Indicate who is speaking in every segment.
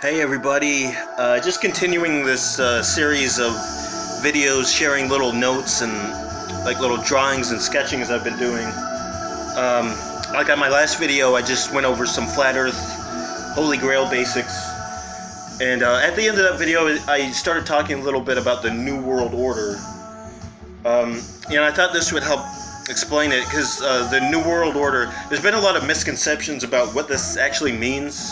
Speaker 1: Hey everybody, just continuing this series of videos sharing little notes and like little drawings and sketchings I've been doing. Like on my last video, I just went over some Flat Earth Holy Grail basics. And at the end of that video, I started talking a little bit about the New World Order. And I thought this would help explain it because the New World Order, there's been a lot of misconceptions about what this actually means.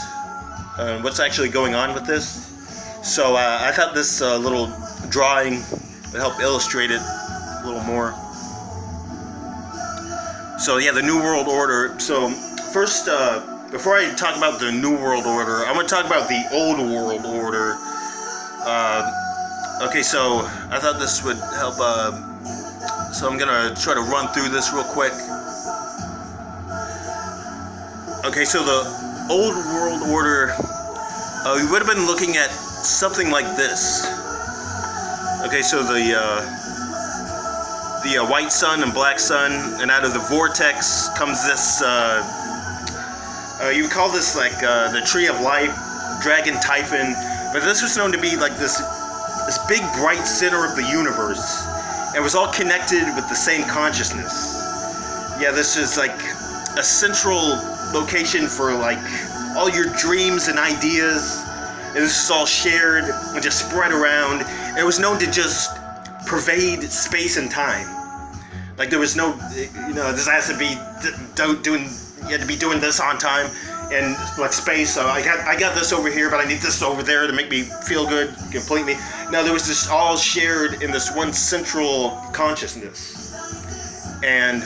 Speaker 1: What's actually going on with this. So I thought this little drawing would help illustrate it a little more. So yeah, the New World Order. So first, before I talk about the New World Order, I'm going to talk about the Old World Order. Okay, so I thought this would help. So I'm going to try to run through this real quick. Okay, so the Old World Order, we would have been looking at something like this. Okay, so the white sun and black sun, and out of the vortex comes this, you would call this like the Tree of Life, Dragon Typhon, but this was known to be like this big bright center of the universe. It was all connected with the same consciousness. Yeah, this is like a central location for like all your dreams and ideas, and this is all shared and just spread around. And it was known to just pervade space and time. Like there was no, this has to be you had to be doing this on time, and like space. So I got this over here, but I need this over there to make me feel good completely. Now there was this all shared in this one central consciousness, and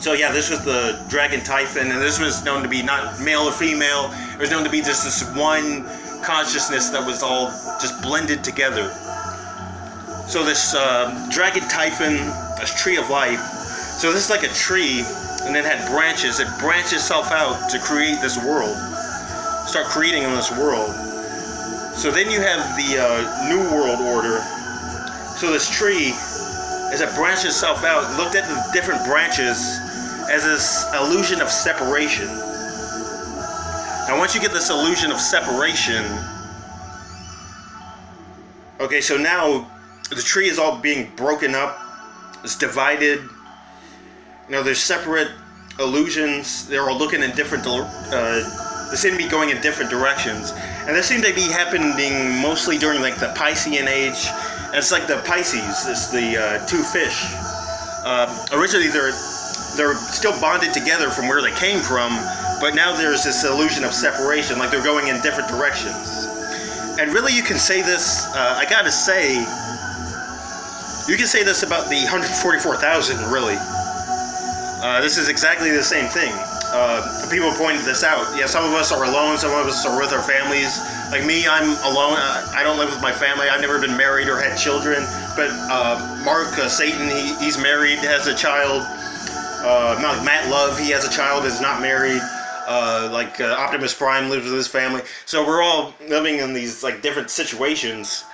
Speaker 1: so yeah, this was the Dragon Typhon, and this was known to be not male or female. It was known to be just this one consciousness that was all just blended together. So this Dragon Typhon, this Tree of Life, so this is like a tree, and it had branches. It branched itself out to create this world, start creating in this world. So then you have the New World Order. So this tree, as it branched itself out, looked at the different branches as this illusion of separation. Now once you get this illusion of separation, okay, so now the tree is all being broken up, it's divided, there's separate illusions, they're all looking in different, they seem to be going in different directions, and this seemed to be happening mostly during like the Piscean age, and it's like the Pisces, it's the two fish. Originally they're still bonded together from where they came from, but now there's this illusion of separation, like they're going in different directions. And really you can say this, I gotta say, you can say this about the 144,000, really. This is exactly the same thing. People pointed this out. Yeah, some of us are alone, some of us are with our families. Like me, I'm alone, I don't live with my family, I've never been married or had children, but Mark, Satan, he's married, has a child. Like Matt Love, he has a child, is not married. Optimus Prime lives with his family. So we're all living in these like different situations.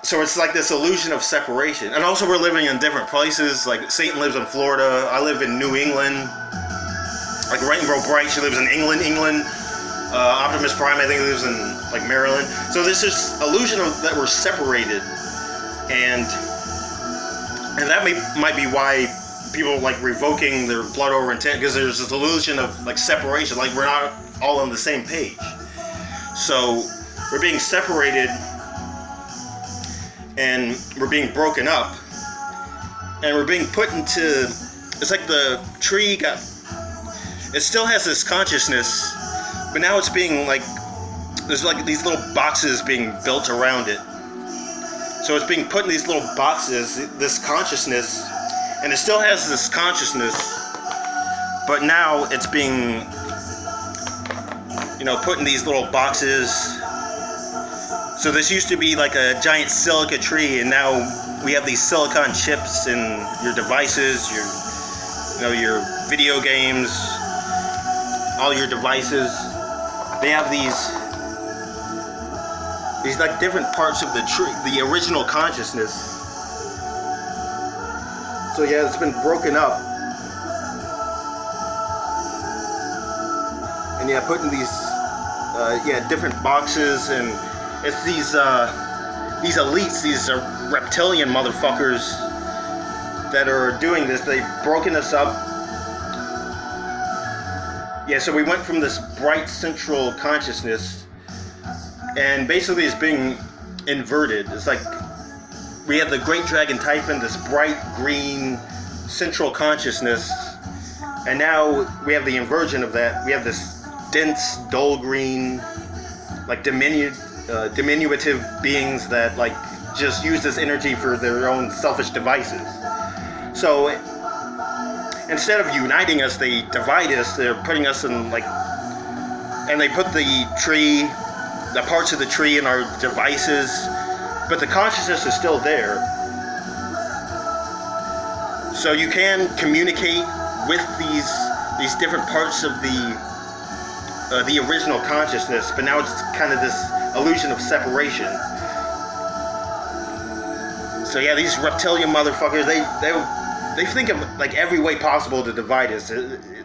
Speaker 1: So it's like this illusion of separation. And also we're living in different places. Like Satan lives in Florida. I live in New England. Like Rainbow Bright, she lives in England. Optimus Prime, I think, lives in like Maryland. So there's this illusion of that we're separated, and that might be why people like revoking their blood over intent, because there's this illusion of like separation, like we're not all on the same page. So we're being separated and we're being broken up and we're being put into, it's like the tree it still has this consciousness, but now it's being like, there's like these little boxes being built around it. So it's being put in these little boxes, this consciousness, and it still has this consciousness, but now it's being, put in these little boxes. So this used to be like a giant silica tree, and now we have these silicon chips in your devices, your video games, all your devices. They have these like different parts of the tree, the original consciousness. So yeah, it's been broken up, and yeah, put in these different boxes, and it's these elites, these reptilian motherfuckers that are doing this. They've broken us up. Yeah, so we went from this bright central consciousness, and basically it's being inverted. It's like we have the Great Dragon Typhon, this bright green central consciousness, and now we have the inversion of that. We have this dense, dull green, like diminutive beings that like just use this energy for their own selfish devices. So instead of uniting us, they divide us. They're putting us in like, and they put the parts of the tree in our devices, but the consciousness is still there. So you can communicate with these different parts of the original consciousness, but now it's kind of this illusion of separation. So yeah, these reptilian motherfuckers, they think of like every way possible to divide us.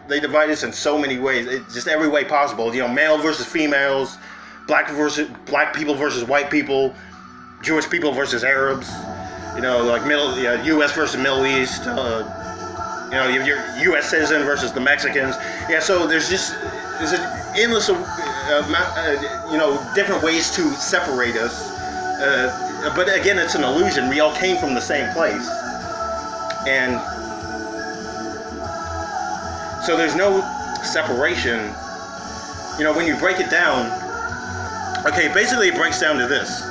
Speaker 1: They divide us in so many ways, just every way possible. You know, male versus females, black people versus white people, Jewish people versus Arabs. You know, like U.S. versus Middle East. You know, your U.S. citizen versus the Mexicans. Yeah, so there's an endless different ways to separate us. But again, it's an illusion. We all came from the same place. And so there's no separation. You know, when you break it down, okay, basically it breaks down to this.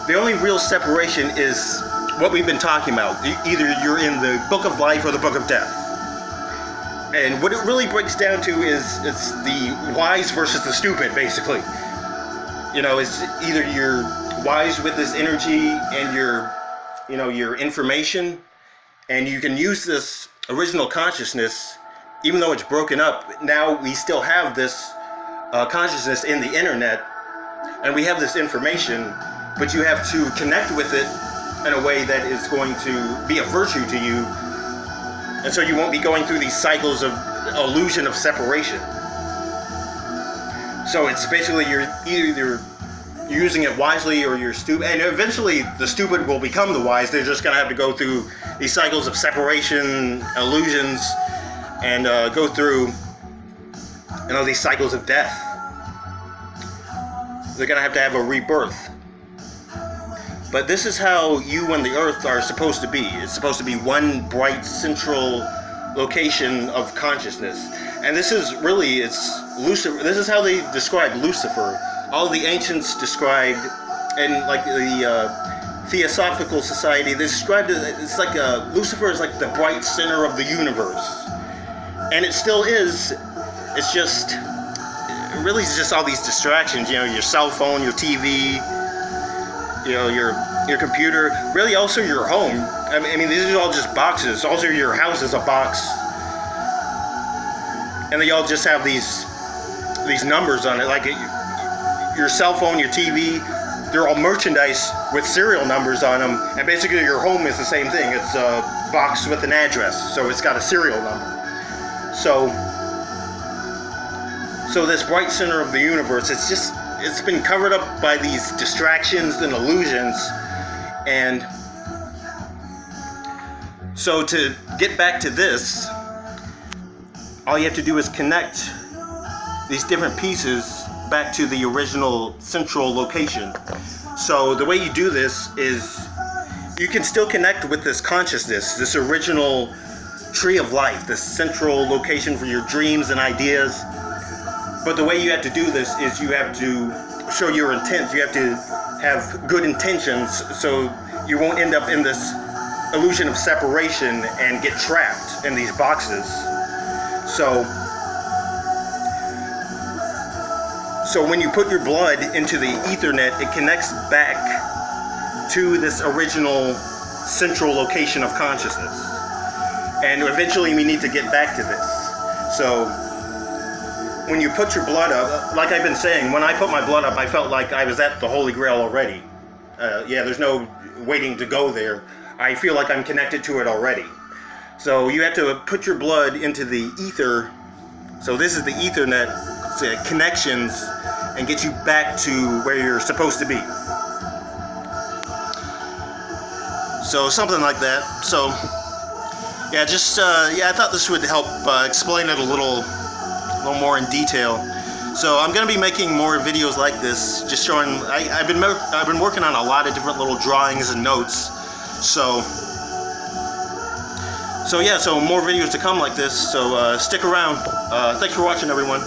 Speaker 1: The only real separation is what we've been talking about. Either you're in the book of life or the book of death. And what it really breaks down to is it's the wise versus the stupid, basically. You know, it's either you're wise with this energy and your information, and you can use this original consciousness, even though it's broken up. Now we still have this consciousness in the internet, and we have this information, but you have to connect with it in a way that is going to be a virtue to you, and so you won't be going through these cycles of illusion of separation. So it's basically you're either using it wisely or you're stupid, and eventually the stupid will become the wise. They're just going to have to go through these cycles of separation, illusions, and go through these cycles of death. They're going to have a rebirth. But this is how you and the earth are supposed to be. It's supposed to be one bright central location of consciousness. And this is really, it's Lucifer. This is how they describe Lucifer. All the ancients described, and like the Theosophical Society, they described it, it's like Lucifer is like the bright center of the universe. And it still is. It's just, really it's just all these distractions, you know, your cell phone, your TV, you know, your computer, really also your home. I mean, these are all just boxes. Also, your house is a box, and they all just have these numbers on it. Like your cell phone, your TV, they're all merchandise with serial numbers on them. And basically, your home is the same thing. It's a box with an address, so it's got a serial number. So this bright center of the universe, it's been covered up by these distractions and illusions. And so to get back to this, all you have to do is connect these different pieces back to the original central location. So the way you do this is you can still connect with this consciousness, this original tree of life, this central location for your dreams and ideas. But the way you have to do this is you have to show your intent. You have to have good intentions, so you won't end up in this illusion of separation and get trapped in these boxes. So when you put your blood into the Ethernet, it connects back to this original central location of consciousness. And eventually we need to get back to this. So when you put your blood up, like I've been saying, when I put my blood up, I felt like I was at the Holy Grail already. There's no waiting to go there. I feel like I'm connected to it already. So you have to put your blood into the ether. So this is the Ethernet connections and get you back to where you're supposed to be. So something like that. So yeah, just yeah, I thought this would help explain it a little more in detail. So I'm gonna be making more videos like this, just showing. I've been working on a lot of different little drawings and notes. So yeah, so more videos to come like this. So stick around. Thanks for watching, everyone.